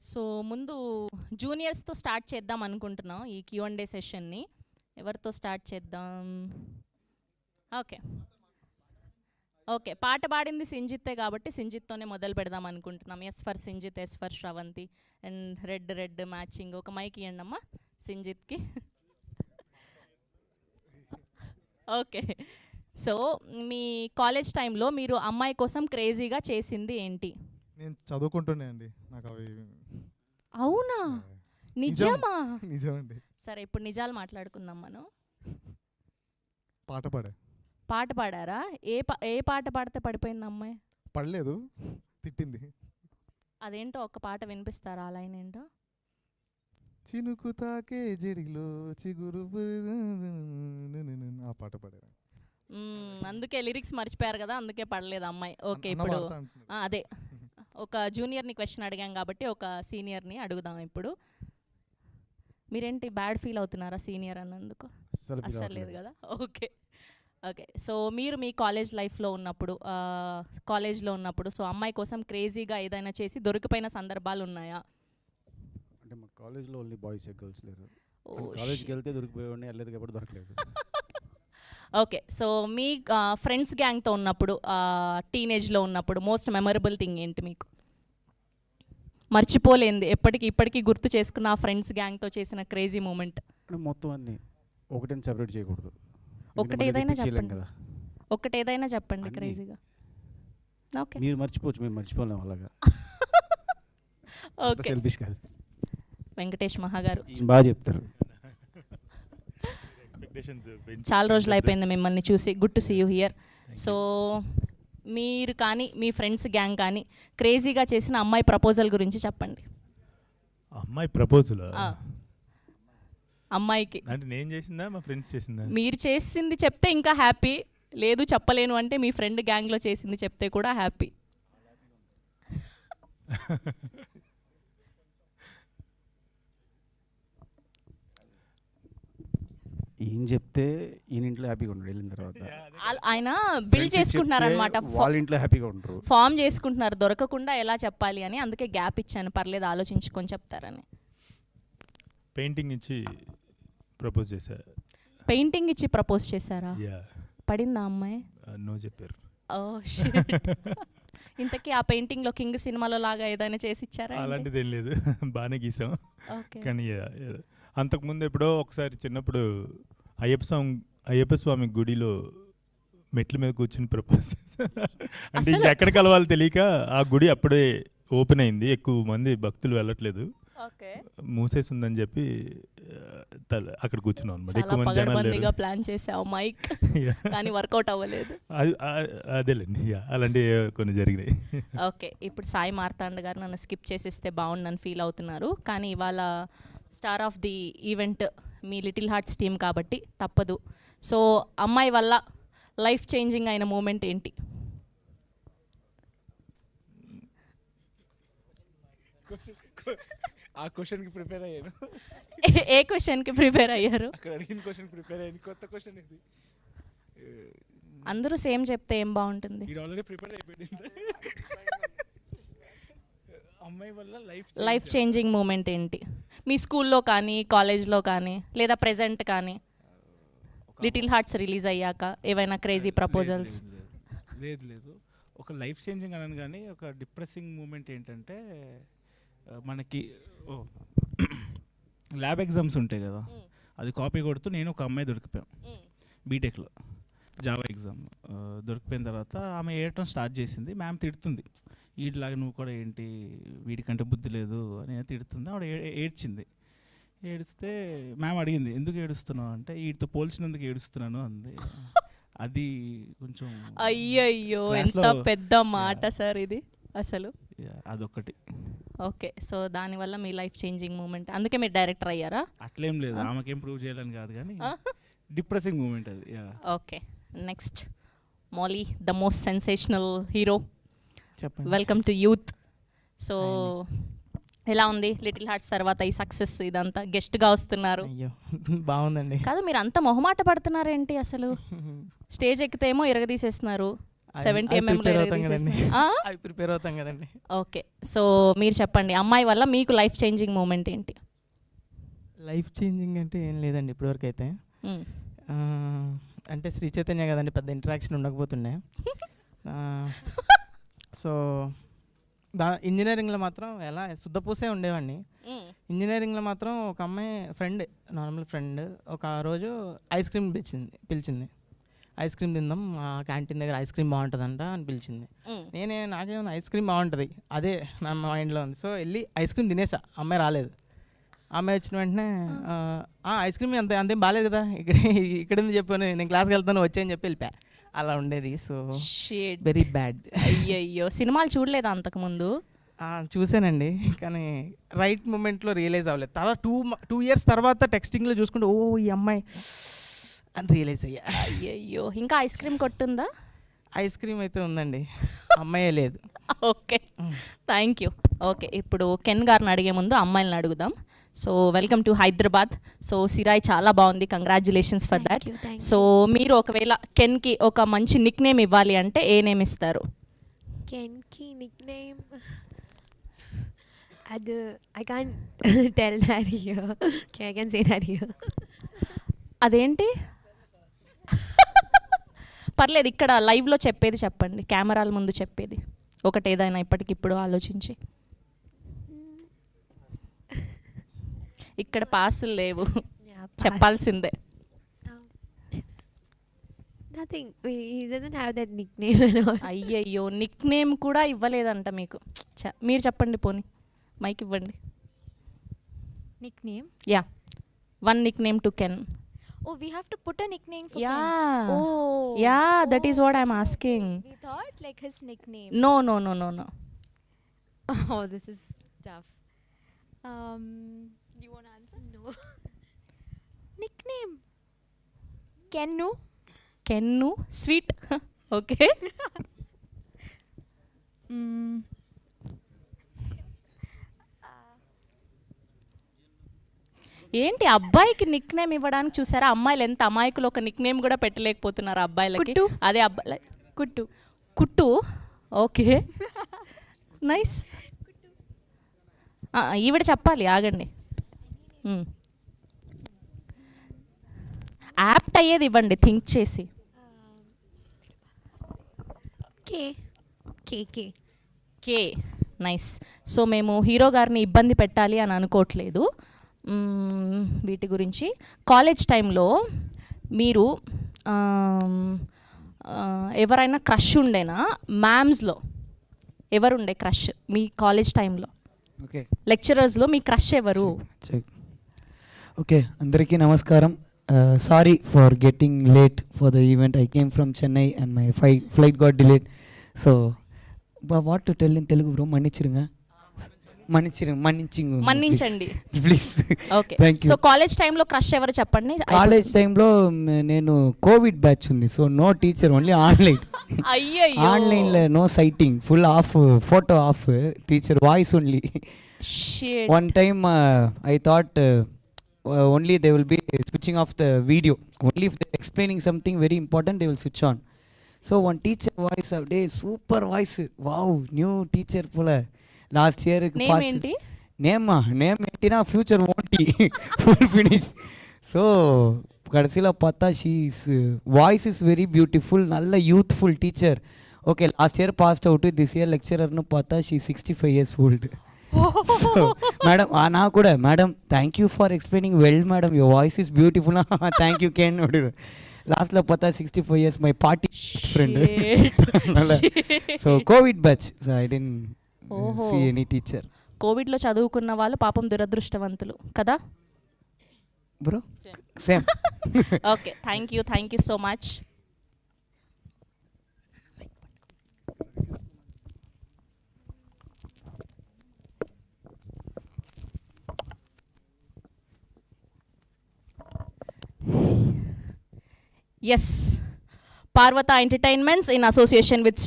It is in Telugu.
సో ముందు జూనియర్స్తో స్టార్ట్ చేద్దాం అనుకుంటున్నాం ఈ Q&A సెషన్ని. ఎవరితో స్టార్ట్ చేద్దాం? ఓకే ఓకే పాట పాడింది సింజిత్తే కాబట్టి సింజిత్తోనే మొదలు పెడదాం అనుకుంటున్నాం. S for Sinjith, S for Sravanthi and red red matching. ఒక మైక్ ఇవ్వండి అమ్మా సింజిత్కి. ఓకే, సో మీ కాలేజ్ టైంలో మీరు అమ్మాయి కోసం క్రేజీగా చేసింది ఏంటి? నేను చదువుకుంటున్నా అండి, నాకు అవి అవునా? నిజమా? నిజమండి. సరే, ఇప్పుడు నిజాలు మాట్లాడుకుందాం మనం. పాట పాడా. పాట పాడారా? ఏ పాట పాడితే పడిపోయింది అమ్మాయి? పడలేదు, తిట్టింది. అదేంటో ఒక పాట వినిపిస్తారా? ఆ లైన్ ఏంటో? చినుకు తాకే జడిలో చిగురు ఆ పాట పాడారు. అందుకే లిరిక్స్ మర్చిపోయారు కదా, అందుకే పడలేదు అమ్మాయి. ఓకే, ఇప్పుడు అదే ఒక జూనియర్ని క్వశ్చన్ అడిగాం కాబట్టి ఒక సీనియర్ని అడుగుదాం ఇప్పుడు. మీరేంటి బ్యాడ్ ఫీల్ అవుతున్నారా సీనియర్ అన్నందుకు? అస్సలు లేదు కదా. ఓకే ఓకే, సో మీరు మీ కాలేజ్ లైఫ్లో ఉన్నప్పుడు, కాలేజ్లో ఉన్నప్పుడు సో అమ్మాయి కోసం క్రేజీగా ఏదైనా చేసి దొరికిపోయిన సందర్భాలు ఉన్నాయా? అంటే మా కాలేజ్లో ఓన్లీ బాయ్స్, గర్ల్స్ లేరు. కాలేజ్కి వెళ్తే దొరికిపోయేవాడిని, వెళ్ళలేదు కాబట్టి దొరకలేదు. ఓకే, సో మీ ఫ్రెండ్స్ గ్యాంగ్తో ఉన్నప్పుడు, టీనేజ్లో ఉన్నప్పుడు మోస్ట్ మెమరబుల్ థింగ్ ఏంటి మీకు? మర్చిపోలేంది, ఇప్పటికీ గుర్తు చేసుకున్న ఆ ఫ్రెండ్స్ గ్యాంగ్తో చేసిన క్రేజీ మూమెంట్. మొత్తం అన్ని ఒకటేని సెపరేట్ చేయకూడదు. ఒకటేదైనా చెప్పండి కదా, ఒకటేదైనా చెప్పండి క్రేజీగా. ఓకే, మీరు మర్చిపోవచ్చు, మేము మర్చిపోలేము అలాగా. ఓకే, సెల్ఫిష్ కాదు. వెంకటేష్ మహాగారు బాగా చెప్తారు. చాలా రోజులు అయిపోయింది మిమ్మల్ని చూసి. Good to see you here. So మీరు కానీ మీ ఫ్రెండ్స్ గ్యాంగ్ కానీ క్రేజీగా చేసిన అమ్మాయి ప్రపోజల్ గురించి చెప్పండి. అమ్మాయి ప్రపోజల్ అమ్మాయికి అంటే నేను చేసిందా మా ఫ్రెండ్స్ చేసిందా? మీరు చేసింది చెప్తే ఇంకా హ్యాపీ, లేదు చెప్పలేను అంటే మీ ఫ్రెండ్ గ్యాంగ్లో చేసింది చెప్తే కూడా హ్యాపీ. ఏం చెప్తే ఈయన ఇంట్లో హ్యాపీగా ఉండరు, వెళ్ళిన తర్వాత ఆయన బిల్ చేసుకుంటున్నారనమాట, వాళ్ళ ఇంట్లో హ్యాపీగా ఉంటారు, ఫామ్ చేసుకుంటున్నారు దొరకకుండా ఎలా చెప్పాలి అని. అందుకే గ్యాప్ ఇచ్చాను, పర్లేదు ఆలోచించుకొని చెప్తారని. పెయింటింగ్ ఇచ్చి ప్రపోజ్ చేశారు. పెయింటింగ్ ఇచ్చి ప్రపోజ్ చేశారా? పడిందా అమ్మాయి? నో చెప్పారు. Oh shit. ఇంతకీ ఆ పెయింటింగ్లో కింగ్ సినిమాలో లాగా ఏదైనా చేసి ఇచ్చారా? అలాంటిది ఏం లేదు, బాగానే గీసాం. ఓకే, కానీ అంతకుముందు ఎప్పుడో ఒకసారి చిన్నప్పుడు అయ్యప్ప స్వామి గుడిలో మెట్ల మీద కూర్చుని ప్రపోజ్ చేశారు. అంటే ఎక్కడ కలవాలో తెలియక ఆ గుడి అప్పుడే ఓపెన్ అయింది, ఎక్కువ మంది భక్తులు వెళ్ళట్లేదు, మూసేసి ఉందని చెప్పి అక్కడ కూర్చున్నాం అనమాట. ఎక్కువ మంది జనాలు ప్లాన్ చేసావు మైక్, కానీ వర్కౌట్ అవ్వలేదు. అదేలేండి, అలాంటివి కొన్ని జరిగినాయి. ఓకే, ఇప్పుడు సాయి మార్తాండ్ గారు నన్ను స్కిప్ చేసేస్తే బాగుండని ఫీల్ అవుతున్నారు, కానీ ఇవాళ star of the event me little hearts team కాబట్టి తప్పదు. సో అమ్మాయి వల్ల లైఫ్ చేంజింగ్ అయిన మూమెంట్ ఏంటి? ఆ క్వశ్చన్కి ప్రిపేర్ అయ్యాను. ఏ క్వశ్చన్కి ప్రిపేర్ అయ్యారు? అక్కడ అడిగిన క్వశ్చన్ ప్రిపేర్ అయ్యాను, కొత్త క్వశ్చన్ ఇది. అందరూ సేమ్ చెప్తే ఏం బాగుంటుంది? ఇది ఆల్రెడీ ప్రిపేర్ అయిపోయింది. అమ్మాయి వల్ల లైఫ్ చేంజింగ్ మూమెంట్ ఏంటి మీ స్కూల్లో కానీ కాలేజ్లో కానీ లేదా ప్రెజెంట్ కానీ? లిటిల్ హార్ట్స్ రిలీజ్ అయ్యాక ఏవైనా క్రేజీ ప్రపోజల్స్? లేదు, ఒక లైఫ్ చేంజింగ్ అనను కానీ ఒక డిప్రెసింగ్ మూమెంట్ ఏంటంటే, మనకి ల్యాబ్ ఎగ్జామ్స్ ఉంటాయి కదా, అది కాపీ కొడుతూ నేను ఒక అమ్మాయి దొరికిపోయాం బీటెక్లో, జావా ఎగ్జామ్ దొరికిపోయిన తర్వాత ఆమె ఏడటం స్టార్ట్ చేసింది. మ్యామ్ తిడుతుంది, వీటిలాగా నువ్వు కూడా ఏంటి, వీడికంటే బుద్ధి లేదు అని తిడుతుంది. ఆవిడ ఏడ్చింది. ఏడిస్తే మ్యామ్ అడిగింది, ఎందుకు ఏడుస్తున్నావు అంటే, వీటితో పోల్చినందుకు ఏడుస్తున్నాను అంది. అది కొంచెం అయ్యయ్యో ఎంత పెద్ద మాట సార్ ఇది అసలు. అదొకటి. ఓకే, సో దానివల్ల మీ లైఫ్ చేంజింగ్ మూమెంట్, అందుకే మీరు డైరెక్టర్ అయ్యారా? అట్లేం లేదు, ఆమెకేం ప్రూవ్ చేయాలని కాదు కానీ డిప్రెసింగ్ మూమెంట్ అది. Okay, next Mouli, the most sensational hero, welcome to youth. So ఎలా ఉంది లిటిల్ హార్ట్స్ తర్వాత ఈ సక్సెస్? ఇదంతా గెస్ట్గా వస్తున్నారు. బాగుందండి. కాదు, మీరు అంత మొహమాట పడుతున్నారేంటి అసలు? స్టేజ్ ఎక్కితేమో ఇరగదీసేస్తున్నారు, 70 అవి mm ప్రిపేర్ అవుతాం కదండి అవి ప్రిపేర్ అవుతాం కదండి. ఓకే, సో మీరు చెప్పండి, అమ్మాయి వల్ల మీకు లైఫ్ చేంజింగ్ మూమెంట్ ఏంటి? లైఫ్ చేంజింగ్ అంటే ఏం లేదండి ఇప్పటివరకు అయితే. మ్మ్. అంటే శ్రీ చైతన్య కదండి, పెద్ద ఇంటరాక్షన్ ఉండకపోతుండే. సో ఇంజనీరింగ్లో మాత్రం ఎలా శుద్ధపూసే ఉండేవాడిని. ఇంజనీరింగ్లో మాత్రం ఒక అమ్మాయి ఫ్రెండ్, నార్మల్ ఫ్రెండ్, ఒక రోజు ఐస్ క్రీమ్ పిలిచింది. ఐస్ క్రీమ్ తిందాం, ఆ క్యాంటీన్ దగ్గర ఐస్ క్రీమ్ బాగుంటుందంట అని పిలిచింది. నాకేమన్నా ఐస్ క్రీమ్ బాగుంటుంది అదే నా మైండ్లో ఉంది. సో వెళ్ళి ఐస్ క్రీమ్ తినేసా. అమ్మాయి రాలేదు. అమ్మాయి వచ్చిన వెంటనే ఐస్ క్రీమ్ అంతేం బాగాలేదు కదా, ఇక్కడ చెప్పాను, నేను క్లాస్కి వెళ్తాను వచ్చాయని చెప్పి వెళ్ళిపోయా. అలా ఉండేది. So very bad. అయ్యయ్యో, సినిమాలు చూడలేదా అంతకుముందు? చూసానండి, కానీ రైట్ మూమెంట్లో రియలైజ్ అవ్వలేదు. తర్వాత 2 years తర్వాత టెక్స్టింగ్లో చూసుకుంటే ఓ ఈ అమ్మాయి అని రియలైజ్ అయ్యా. అయ్యయ్యో, ఇంకా ఐస్ క్రీమ్ కొట్టుందా? ఐస్ క్రీమ్ అయితే ఉందండి, అమ్మాయే లేదు. Okay, thank you. ఓకే, ఇప్పుడు కెన్ గారిని అడిగే ముందు అమ్మాయిలను అడుగుదాం. So welcome to Hyderabad. So Sirai చాలా బాగుంది, కంగ్రాచులేషన్స్ ఫర్ దాట్. సో మీరు ఒకవేళ కెన్కి ఒక మంచి నిక్ నేమ్ ఇవ్వాలి అంటే ఏ నేమ్ ఇస్తారు? కెన్కి nickname I can't tell that here. Okay, I can say that here. అదేంటి? పర్లేదు, ఇక్కడ లైవ్లో చెప్పేది చెప్పండి, కెమెరాల ముందు చెప్పేది ఒకటి ఏదైనా ఇప్పటికిప్పుడు ఆలోచించి. ఇక్కడ పాసులు లేవు, చెప్పాల్సిందే. Nothing. He doesn't have that nickname at all. అయ్యయ్యో, నిక్ నేమ్ కూడా ఇవ్వలేదంట మీకు. మీరు చెప్పండి, పోనీ మైక్ ఇవ్వండి. Nickname? Yeah, one Nick name to can. Oh, we have to put a nickname for Yeah. Ken. Oh. Yeah, that is what I'm asking. We thought like his nickname. No. Oh, this is tough. Do you want to answer? No. Nickname? Kennu? Kennu? Sweet. Okay. ఏంటి అబ్బాయికి నిక్ నేమ్ ఇవ్వడానికి చూసారా? అమ్మాయిలు ఎంత అమాయకులు, ఒక నిక్ నేమ్ కూడా పెట్టలేకపోతున్నారు అబ్బాయిలకి. కుట్టు. అదే అబ్బాయి Kuttu. కుట్టు. Okay, nice. ఈవిడ చెప్పాలి, ఆగండి. యాప్ట్ అయ్యేది ఇవ్వండి, థింక్ చేసి. కే, నైస్. సో మేము హీరో గారిని ఇబ్బంది పెట్టాలి అని అనుకోవట్లేదు వీటి గురించి. కాలేజ్ టైంలో మీరు ఎవరైనా క్రష్ ఉండేనా? మ్యామ్స్లో ఎవరుండే క్రష్ మీ కాలేజ్ టైంలో? ఓకే, లెక్చరర్స్లో మీ క్రష్ ఎవరు? ఓకే, అందరికీ నమస్కారం. Sorry for getting late for the event. I came from Chennai and my flight got delayed. So what to tell in Telugu bro? మన్నించండి ప్లీజ్. ఓకే, సో కాలేజ్ టైంలో క్రష్ ఎవరు చెప్పండి. కాలేజ్ టైంలో నేను కోవిడ్ బ్యాచ్ ఉంది, so no teacher, only online. అయ్యయ్యో, ఆన్లైన్లో no sighting, full off, photo off, teacher voice only. One time I thought only they will be switching off the video. Only if they're explaining something very important, they will switch on. So one teacher voice of day, super voice. Wow, new teacher pula. Last year name enti? Name entina future won't full finish. So kadasila pata, she's voice is very beautiful, nalla youthful teacher. Okay, last year passed out, this year lecturer nu pata, she's 65 years old. So madam na kuda, madam thank you for explaining well madam, your voice is beautiful. Thank you Ken. Last la pata 65 years, my party friend. So COVID batch, so I didn't see any teacher. కోవిడ్లో చదువుకున్న వాళ్ళు పాపం దురదృష్టవంతులు కదా Bro, same. Okay, thank you so much. Yes, Parvata Entertainments in association with